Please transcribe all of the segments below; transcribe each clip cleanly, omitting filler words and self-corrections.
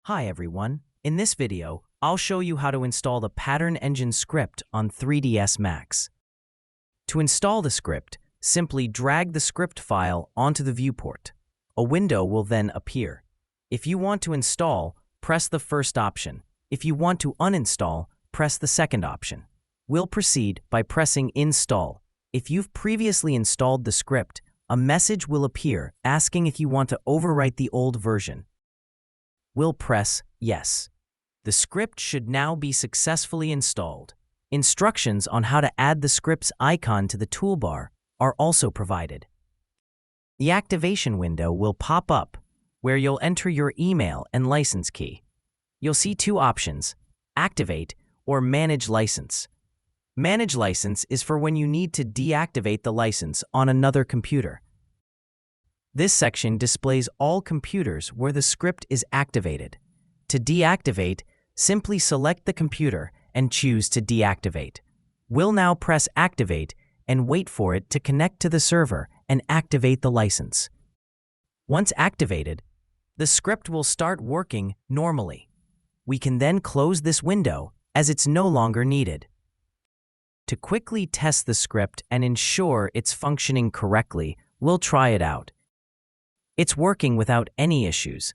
Hi everyone, in this video, I'll show you how to install the Pattern Engine script on 3ds Max. To install the script, simply drag the script file onto the viewport. A window will then appear. If you want to install, press the first option. If you want to uninstall, press the second option. We'll proceed by pressing Install. If you've previously installed the script, a message will appear asking if you want to overwrite the old version. We'll press Yes. The script should now be successfully installed. Instructions on how to add the script's icon to the toolbar are also provided. The activation window will pop up, where you'll enter your email and license key. You'll see two options, Activate or Manage License. Manage License is for when you need to deactivate the license on another computer. This section displays all computers where the script is activated. To deactivate, simply select the computer and choose to deactivate. We'll now press Activate and wait for it to connect to the server and activate the license. Once activated, the script will start working normally. We can then close this window as it's no longer needed. To quickly test the script and ensure it's functioning correctly, we'll try it out. It's working without any issues.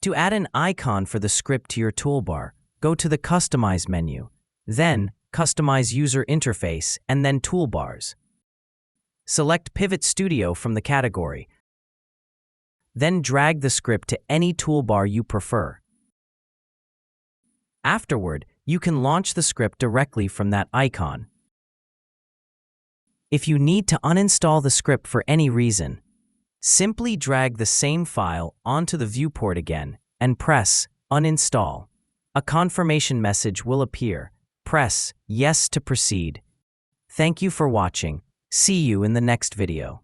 To add an icon for the script to your toolbar, go to the Customize menu, then Customize User Interface, and then Toolbars. Select Pivot Studio from the category. Then drag the script to any toolbar you prefer. Afterward, you can launch the script directly from that icon. If you need to uninstall the script for any reason, simply drag the same file onto the viewport again and press Uninstall. A confirmation message will appear. Press Yes to proceed. Thank you for watching. See you in the next video.